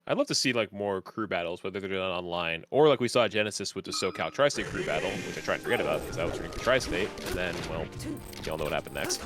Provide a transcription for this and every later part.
I'd love to see like more crew battles, whether they're done online or like we saw at Genesis with the SoCal Tri-State crew battle, which I try and forget about because I was rooting for Tri-State, and then well, y'all know what happened next.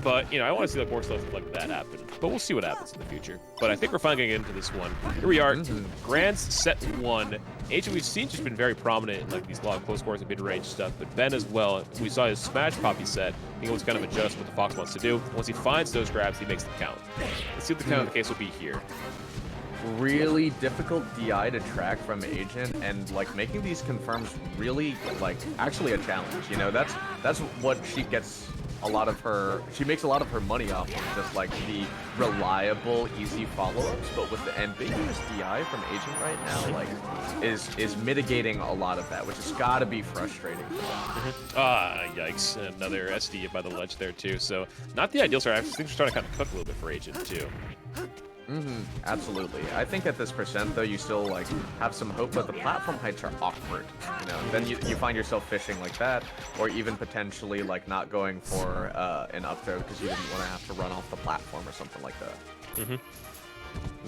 But I want to see like more stuff like that happen. But we'll see what happens in the future. But I think we're finally gonna get into this one. Here we are, Grand's set one. Agent we've seen just been very prominent in like these long close quarters and mid-range stuff, but Ben as well. We saw his Smash Poppy set. He always kind of adjusts what the Fox wants to do. Once he finds those grabs, he makes them count. Let's see what the count of the case will be here. Really difficult DI to track from Agent, and like making these confirms really like actually a challenge. That's what she gets she makes a lot of her money off of, just like the reliable, easy follow-ups. But with the ambiguous DI from Agent right now, like is mitigating a lot of that, which has got to be frustrating for them. Yikes! Another SD by the ledge there too. So not the ideal start. I think she's trying to kind of cook a little bit for Agent too. Absolutely. I think at this percent, though, you still like have some hope, but the platform heights are awkward. Then you find yourself fishing like that, or even potentially like not going for an up throw because you didn't want to have to run off the platform or something like that.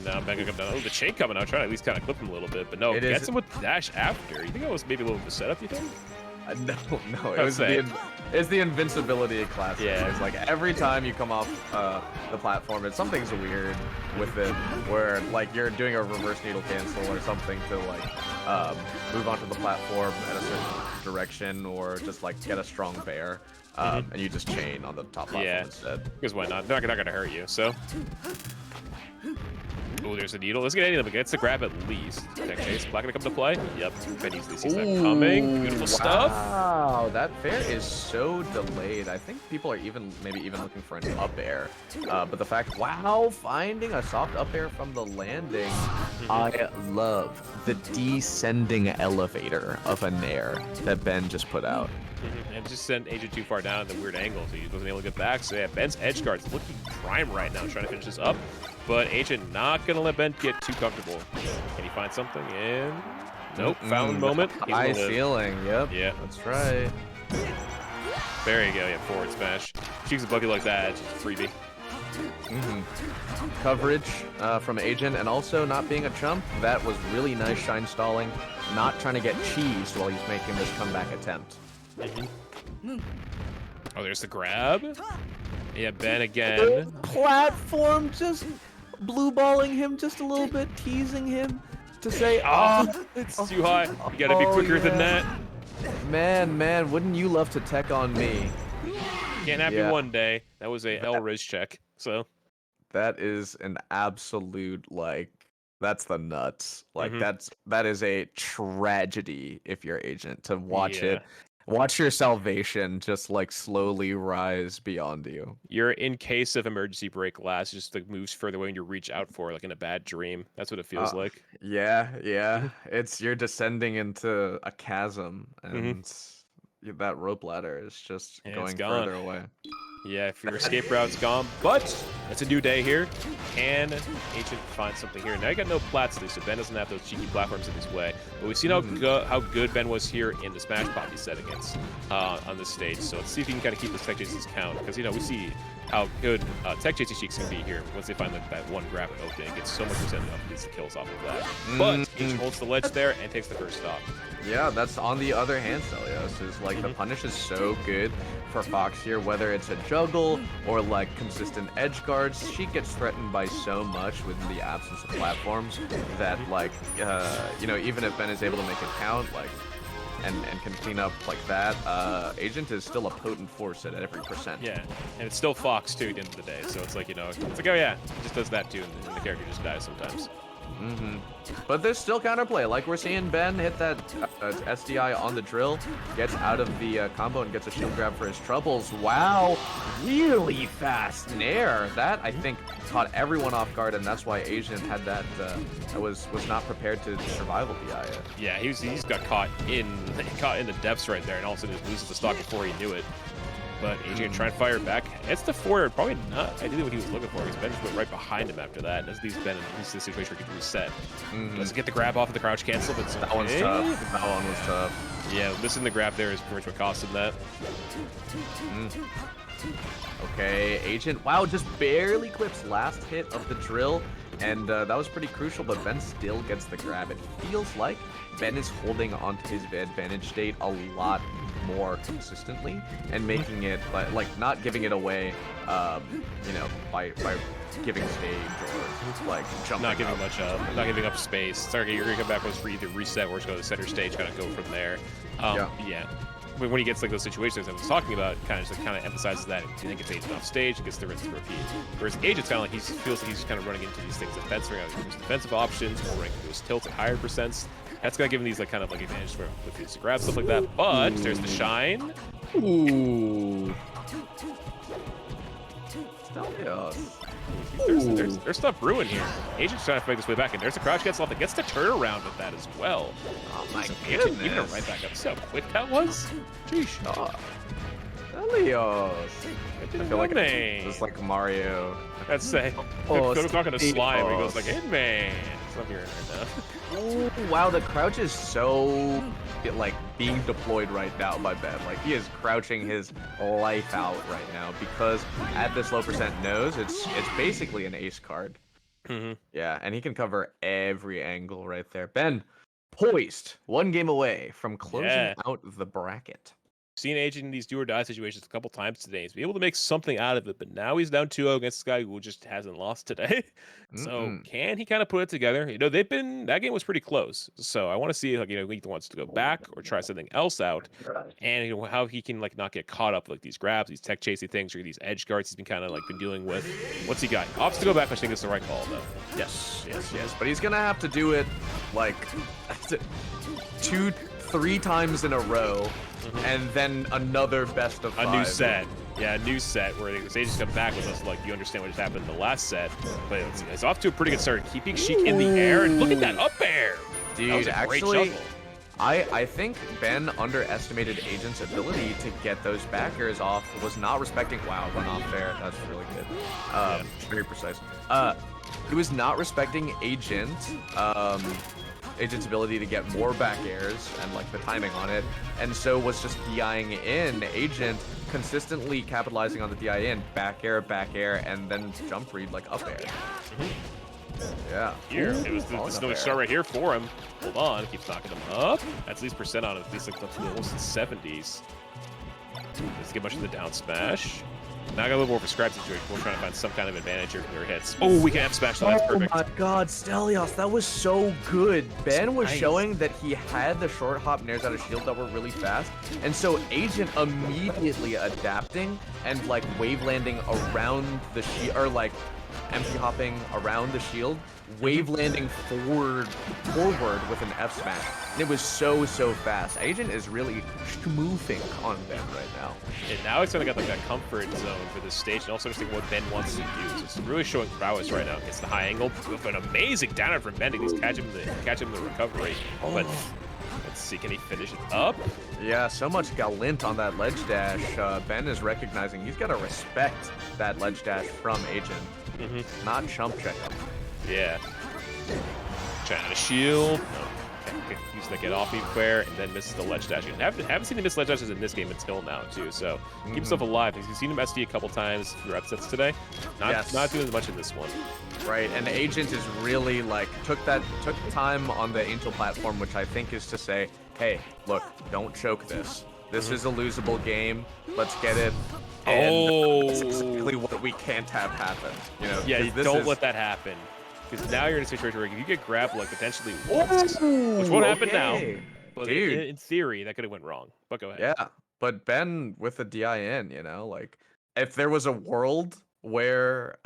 Now Ben gonna come down. Oh, the chain coming out, trying to at least kind of clip him a little bit, but no, gets him with dash after. You think that was maybe a little bit of a setup? You think? No, it's the invincibility class. Yeah, it's like every time you come off the platform, something's weird with it, where like you're doing a reverse needle cancel or something to like move onto the platform at a certain direction, or just like get a strong bear, and you just chain on the top platform instead. Because why not? They're not gonna hurt you, so. Oh, there's a needle. Let's get any of them. Gets the grab at least. Tech chase. Black gonna come to play. Yep. Ben easily sees that coming. Beautiful stuff. Wow, that fair is so delayed. I think people are maybe even looking for an up air. But the fact, wow, finding a soft up air from the landing. I love the descending elevator of a nair that Ben just put out. And just sent Agent too far down at the weird angle, so he wasn't able to get back. So yeah, Ben's edge guard's looking prime right now, trying to finish this up. But Agent not gonna let Ben get too comfortable. Can he find something? And nope, found moment. High ceiling, yep. Yeah, that's right. There you go. Yeah, forward smash. Cheeks a bucket like that. It's just a freebie. Coverage from Agent, and also not being a chump. That was really nice shine stalling. Not trying to get cheesed while he's making this comeback attempt. Oh, there's the grab. Yeah, Ben again. Platform just blue balling him just a little bit, teasing him to say, it's too high. You gotta be quicker than that. Man, wouldn't you love to tech on me? Can't have you one day. That was a L-Riz check, so. That is an absolute, like, that's the nuts. Like, that is a tragedy if you're Agent to watch it. Watch your salvation just like slowly rise beyond you. You're in case of emergency brake glass, just like moves further away and you reach out for, like in a bad dream. That's what it feels like. Yeah. You're descending into a chasm, and that rope ladder is just going further away. Yeah, if your escape route's gone, but it's a new day here. Can Agent find something here? Now you got no plats to do, so Ben doesn't have those cheeky platforms in his way. But we've seen how good Ben was here in the Smash Poppy set against on this stage. So let's see if he can kind of keep this Tech Chases count, because we see how good Tech Chasing Sheiks can be here once they find that one grab and open. It gets so much percent off these kills off of that. But Agent holds the ledge there and takes the first stop. Yeah, that's on the other hand, Celios, is like the punish is so good for Fox here, whether it's a juggle or like consistent edge guards. She gets threatened by so much within the absence of platforms that like even if Ben is able to make it count, like and can clean up like that, Agent is still a potent force at every percent. Yeah, and it's still Fox too at the end of the day, so it's like, it's like, oh yeah, he just does that too, and the character just dies sometimes. But there's still counterplay. Like we're seeing Ben hit that SDI on the drill, gets out of the combo and gets a shield grab for his troubles. Wow, really fast nair. That I think caught everyone off guard, and that's why Agent had that was not prepared to survival DI. Yeah, he's got caught in the depths right there, and all of a sudden just loses the stock before he knew it. But Agent trying to fire back. It's the forward, probably not ideally what he was looking for, because Ben just went right behind him after that. As these Ben in the situation where he can reset. Doesn't get the grab off of the crouch cancel, but that one's tough. That one was tough. Yeah, missing the grab there is pretty much what cost him that. Okay, Agent, wow, just barely clips last hit of the drill. and that was pretty crucial, but Ben still gets the grab. It feels like Ben is holding onto his advantage state a lot more consistently and making it, like not giving it away, you know, by giving stage or like jumping Not giving up. much up, not giving up space. Sorry, you're gonna come back with either reset or just go to the center stage, kind of go from there. Yeah. When he gets like those situations I was talking about, kind of emphasizes that he then gets Agent off stage and gets the rinse and repeat. Whereas Agent's kind of like he feels like he's kind of running into these things defensive, defensive options, or running into his tilts at higher percents. That's gonna give him these like kind of like advantage for with his grab stuff like that. But there's the shine. Ooh. There's stuff brewing here. Agent's trying to make his way back, and there's a crouch gets off that gets the turnaround with that as well. Oh my Agent goodness. even right back up. See how quick that was? Sheesh. Oh. Helios. I feel like Inman. it's like Mario. Let's say. Oh, Go talking to Slime, where he goes like, Helios. Inman. That's what I'm hearing right now. Oh, wow, the crouch is so like being deployed right now by Ben. Like he is crouching his life out right now because at this low percent nose, it's basically an ace card. Mm-hmm. Yeah, and he can cover every angle right there. Ben, poised, one game away from closing out the bracket. Seen Agent in these do or die situations a couple times today. He's been able to make something out of it, but now he's down 2-0 against this guy who just hasn't lost today. So can he kind of put it together? You know, that game was pretty close. So I want to see, like, you know, he wants to go back or try something else out, and you know how he can like not get caught up like these grabs, these tech chasing things, or these edge guards he's been kind of like been dealing with. What's he got? Opts to go back. I think it's the right call though. Yes. But he's gonna have to do it like 2-3 times in a row. And then another best of 5. A new set. Yeah, a new set where they just come back with us like, you understand what just happened in the last set. But it's off to a pretty good start. Keeping Sheik in the air, and look at that up air. Dude, actually, I think Ben underestimated Agent's ability to get those backers off, was not respecting, wow, went off there, that's really good. Very precise. He was not respecting Agent's ability to get more back airs and like the timing on it, and so was just DIing in. Agent consistently capitalizing on the DI in, back air, and then jump read like up air. Yeah. Here, it was this another start right here for him. Hold on, keeps knocking him up. That's at least percent on it, at least like up to almost the 70s. Doesn't get much of the down smash. Now I got a little more of a scrap situation. We're trying to find some kind of advantage here from their hits. Oh, we can F smash, so that's perfect. Oh my god, Stelios, that was so good. Ben was showing that he had the short hop nairs out of shield that were really fast, and so Agent immediately adapting and like wave landing around the shield, or like empty hopping around the shield, wave landing forward with an F smash. And it was so fast. Agent is really schmoofing on Ben right now. And now he's kind of got like that comfort zone for this stage, and also understanding what Ben wants to do. So it's really showing prowess right now. Gets the high angle with an amazing down air from Ben. He's catch him the recovery. But let's see, can he finish it up? Yeah, so much galint on that ledge dash. Ben is recognizing he's got to respect that ledge dash from Agent. Not chump check him. Yeah. Trying to shield. Using the get off fair, and then misses the ledge dash. And haven't seen him miss ledge dashes in this game until now too. So keep himself alive. You've seen him SD a couple times through upsets today. Not doing much in this one. Right, and Agent is really like took time on the Angel platform, which I think is to say, hey, look, don't choke this. This is a losable game. Let's get it. And that's exactly what we can't have happen. You know? Yeah, don't let that happen. Because now you're in a situation where if you get grabbed like potentially once, which won't happen now, but in theory that could have went wrong. But go ahead. Yeah, but Ben with the DIN, you know, like if there was a world where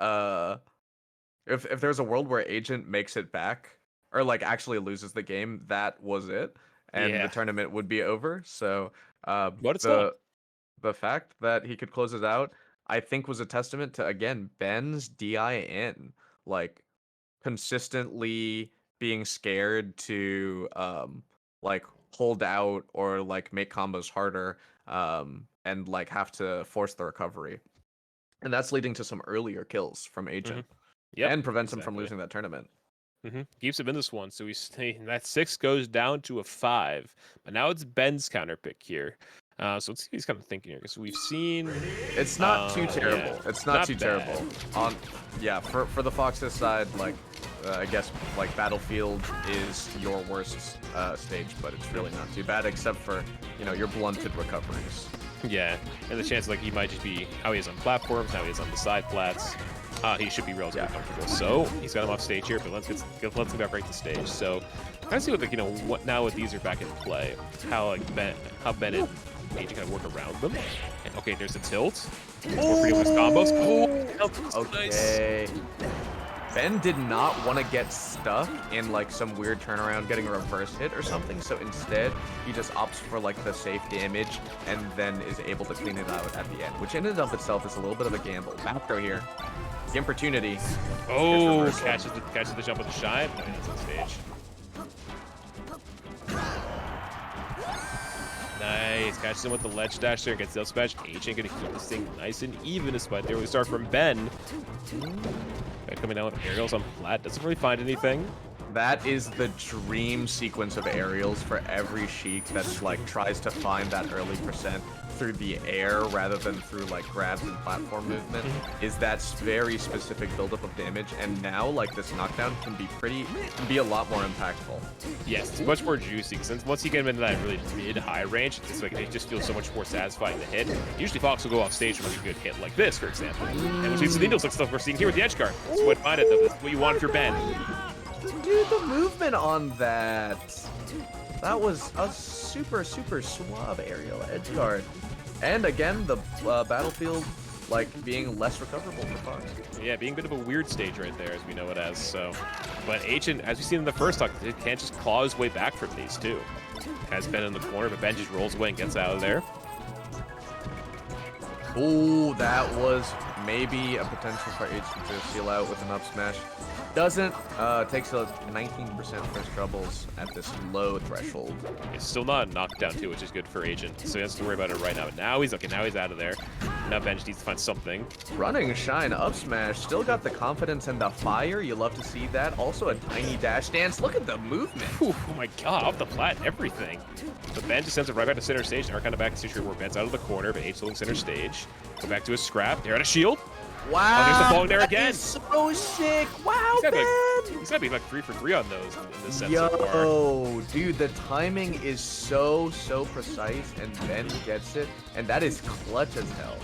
if there's a world where Agent makes it back or like actually loses the game, that was it, and the tournament would be over. So but it's not. The fact that he could close it out, I think, was a testament to, again, Ben's DIN, like consistently being scared to like hold out or like make combos harder and like have to force the recovery, and that's leading to some earlier kills from Agent and prevents him from losing that tournament. Keeps him in this one, so that 6 goes down to a 5, but now it's Ben's counter pick here. So let's see what he's kind of thinking here, because we've seen it's not too terrible. It's not too bad. terrible. For the Fox's side, like I guess like Battlefield is your worst stage, but it's really not too bad except for your blunted recoveries. Yeah, and the chance like he might just be how he is on platforms, how he is on the side plats. He should be relatively comfortable. So he's got him off stage here, but let's get back right to stage. So kind of see what what now with these are back in play, how Ben and Agent kind of work around them. And, okay, there's a tilt. More pretty much combos. Oh, okay. Nice. Ben did not want to get stuck in like some weird turnaround getting a reverse hit or something, so instead he just opts for like the safe damage and then is able to clean it out at the end, which in and of itself is a little bit of a gamble. Back throw here. The opportunity. Oh, catches the jump with the shine. No, that's on stage. Nice. Catches him with the ledge dash there and gets the up smash. Agent gonna keep this thing nice and even despite there we start from Ben. Coming down with aerials on flat. Doesn't really find anything. That is the dream sequence of aerials for every Sheik that's like tries to find that early percent through the air rather than through like grabs and platform movement. Is that very specific buildup of damage, and now like this knockdown can be a lot more impactful. Yes, it's much more juicy since once you get him into that really mid-high range, it's like it just feels so much more satisfying to hit. Usually Fox will go off stage from a good hit like this, for example. And which leads to the Needles like stuff we're seeing here with the edge guard. That's what find it though. That's what you want if you're Ben. Dude, the movement on that That was a super suave aerial edge guard. And again, the Battlefield, like, being less recoverable for Fox. Yeah, being a bit of a weird stage right there, as we know it as, so. But Agent, as we've seen in the first talk, it can't just claw his way back from these, too. Has been in the corner, but Ben just rolls away and gets out of there. Ooh, that was maybe a potential for Agent to seal out with an up smash. Doesn't, takes a 19% first troubles at this low threshold. It's still not a knockdown too, which is good for Agent, so he has to worry about it right now. Now he's okay, now he's out of there. Now Ben just needs to find something. Running Shine up smash, still got the confidence and the fire. You love to see that. Also a tiny dash dance. Look at the movement. Whew, oh my god, off the plat, everything. But Ben just sends it right back to center stage. Now we're kind of back to situation where Ben's out of the corner, but Agent's holding center stage. Go back to his scrap. They're at a shield. Wow, oh, there's the falling there again. So sick. Wow, he's gotta be like 3 for 3 on those in this set so far. Dude, the timing is so precise, and Ben gets it, and that is clutch as hell.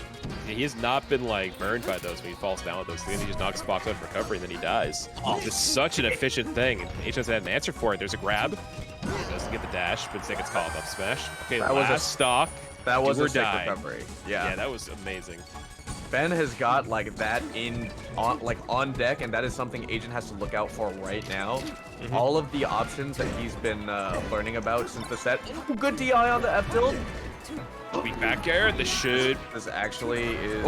Yeah, he has not been like burned by those when he falls down with those. Then he just knocks Fox out of recovery, and then he dies. Oh, it's such an efficient thing. And H hasn't had an answer for it. There's a grab. He doesn't get the dash, but instead gets called up smash. Okay, that last was a stock. That was a sick die. recovery. Yeah, that was amazing. Ben has got like that on deck, and that is something Agent has to look out for right now. Mm-hmm. All of the options that he's been learning about since the set. Ooh, good DI on the F tilt. Weak back air. This should. This actually is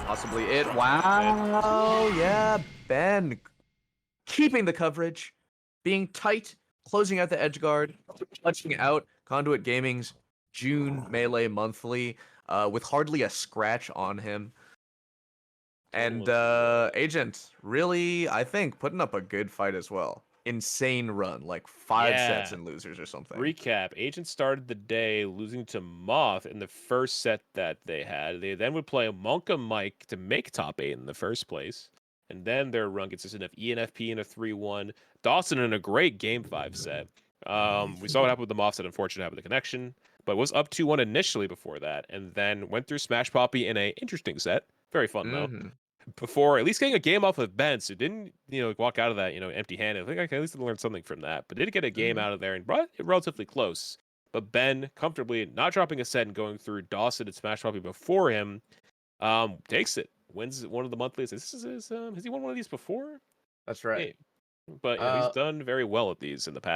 possibly it. Wow. Yeah, Ben keeping the coverage, being tight, closing out the edge guard, touching out Conduit Gaming's June Melee Monthly with hardly a scratch on him. And Agent really, I think, putting up a good fight as well. Insane run, like 5 sets and losers or something. Recap, Agent started the day losing to Moth in the first set that they had. They then would play Monka Mike to make top 8 in the first place. And then their run consisted of ENFP in a 3-1, Dawson in a great Game 5 set. We saw what happened with the Moth set, unfortunately, happened with the connection. But was up 2-1 initially before that, and then went through Smash Poppy in a interesting set. Very fun, though. Before at least getting a game off of Ben, so didn't, walk out of that, empty-handed. I think I can at least learn something from that. But did get a game out of there and brought it relatively close. But Ben, comfortably not dropping a set and going through Dawson and Smash Poppy before him, takes it. Wins one of the monthlies. Has he won one of these before? That's right. But he's done very well at these in the past.